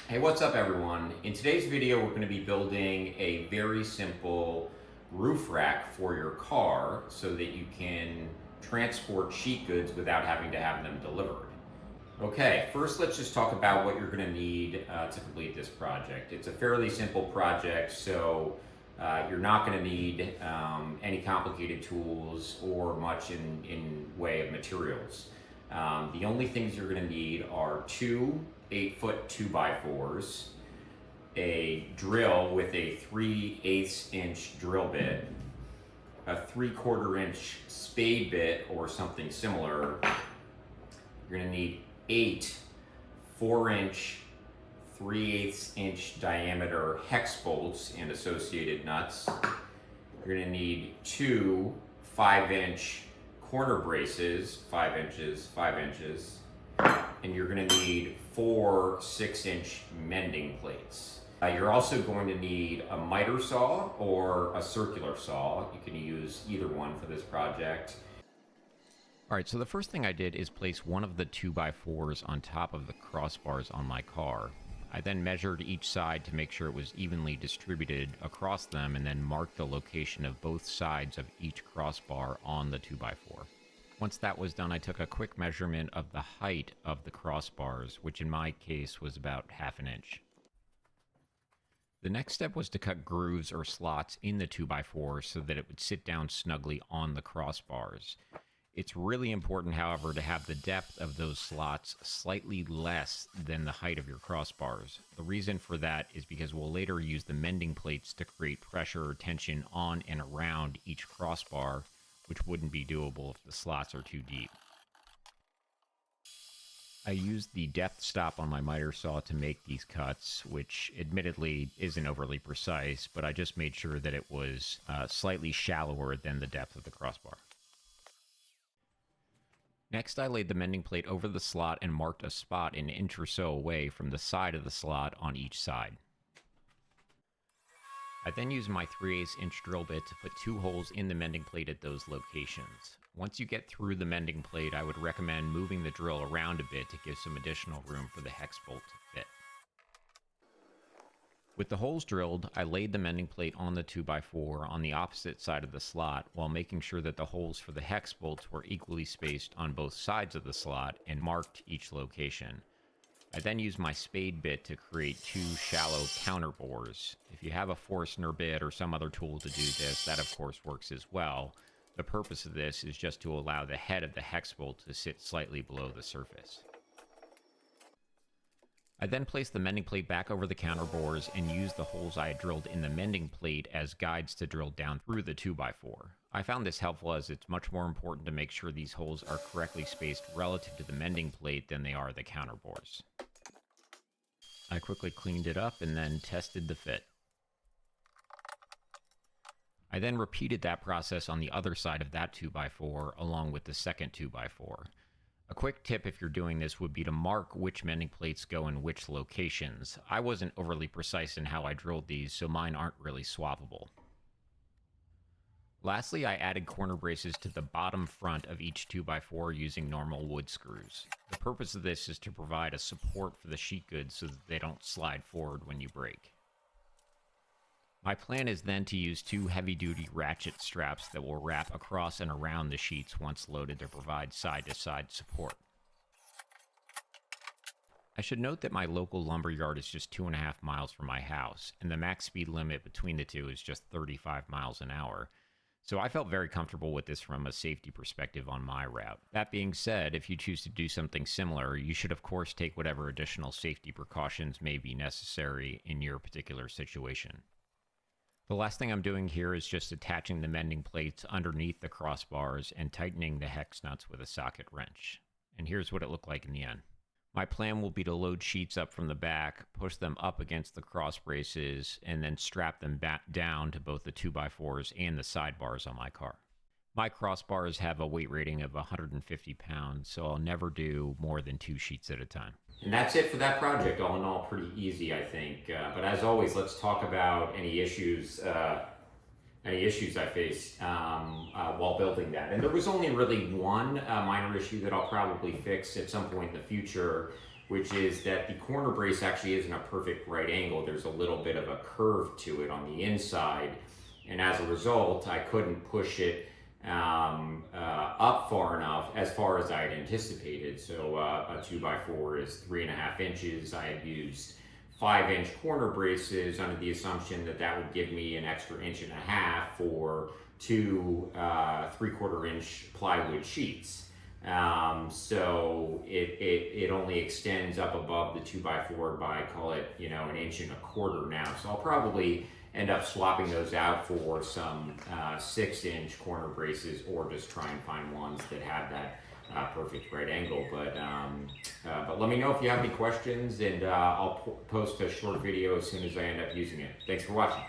Hey, what's up everyone? In today's video, we're going to be building a very simple roof rack for your car so that you can transport sheet goods without having to have them delivered. Okay, first let's just talk about what you're going to need to complete this project. It's a fairly simple project, so you're not going to need any complicated tools or much in way of materials. The only things you're going to need are two 8-foot 2x4s, a drill with a 3/8 inch drill bit, a 3/4 inch spade bit or something similar. You're going to need 8 4-inch 3/8 inch diameter hex bolts and associated nuts. You're going to need 2 5-inch corner braces, 5 inches, 5 inches, and you're going to need 4 6-inch mending plates. You're also going to need a miter saw or a circular saw. You can use either one for this project. All right, so the first thing I did is place one of the 2x4s on top of the crossbars on my car. I then measured each side to make sure it was evenly distributed across them and then marked the location of both sides of each crossbar on the 2x4. Once that was done, I took a quick measurement of the height of the crossbars, which in my case was about 1/2 inch. The next step was to cut grooves or slots in the 2x4 so that it would sit down snugly on the crossbars. It's really important, however, to have the depth of those slots slightly less than the height of your crossbars. The reason for that is because we'll later use the mending plates to create pressure or tension on and around each crossbar, which wouldn't be doable if the slots are too deep. I used the depth stop on my miter saw to make these cuts, which admittedly isn't overly precise, but I just made sure that it was slightly shallower than the depth of the crossbar. Next, I laid the mending plate over the slot and marked a spot an inch or so away from the side of the slot on each side. I then used my 3/8 inch drill bit to put 2 holes in the mending plate at those locations. Once you get through the mending plate, I would recommend moving the drill around a bit to give some additional room for the hex bolt to fit. With the holes drilled, I laid the mending plate on the 2x4 on the opposite side of the slot while making sure that the holes for the hex bolts were equally spaced on both sides of the slot and marked each location. I then used my spade bit to create 2 shallow counter bores. If you have a Forstner bit or some other tool to do this, that of course works as well. The purpose of this is just to allow the head of the hex bolt to sit slightly below the surface. I then placed the mending plate back over the counter bores and used the holes I had drilled in the mending plate as guides to drill down through the 2x4. I found this helpful as it's much more important to make sure these holes are correctly spaced relative to the mending plate than they are the counter bores. I quickly cleaned it up and then tested the fit. I then repeated that process on the other side of that 2x4 along with the second 2x4. A quick tip if you're doing this would be to mark which mending plates go in which locations. I wasn't overly precise in how I drilled these, so mine aren't really swappable. Lastly, I added corner braces to the bottom front of each 2x4 using normal wood screws. The purpose of this is to provide a support for the sheet goods so that they don't slide forward when you brake. My plan is then to use 2 heavy-duty ratchet straps that will wrap across and around the sheets once loaded to provide side-to-side support. I should note that my local lumber yard is just 2.5 miles from my house, and the max speed limit between the two is just 35 miles an hour. So I felt very comfortable with this from a safety perspective on my route. That being said, if you choose to do something similar, you should of course take whatever additional safety precautions may be necessary in your particular situation. The last thing I'm doing here is just attaching the mending plates underneath the crossbars and tightening the hex nuts with a socket wrench. And here's what it looked like in the end. My plan will be to load sheets up from the back, push them up against the cross braces, and then strap them back down to both the 2x4s and the sidebars on my car. My crossbars have a weight rating of 150 pounds, so I'll never do more than 2 sheets at a time. And that's it for that project. All in all, pretty easy, I think. But as always, let's talk about any issues I faced while building that. And there was only really one minor issue that I'll probably fix at some point in the future. which is that the corner brace actually isn't a perfect right angle. There's a little bit of a curve to it on the inside, and as a result, I couldn't push it up far enough, as far as I had anticipated. So a 2x4 is 3.5 inches. I had used 5-inch corner braces under the assumption that that would give me an extra 1.5 inches for two 3/4 inch plywood sheets. So it only extends up above the 2x4 by, call it, 1.25 inches now. So I'll probably end up swapping those out for some 6-inch corner braces, or just try and find ones that have that perfect right angle. But let me know if you have any questions, and I'll post a short video as soon as I end up using it. Thanks for watching.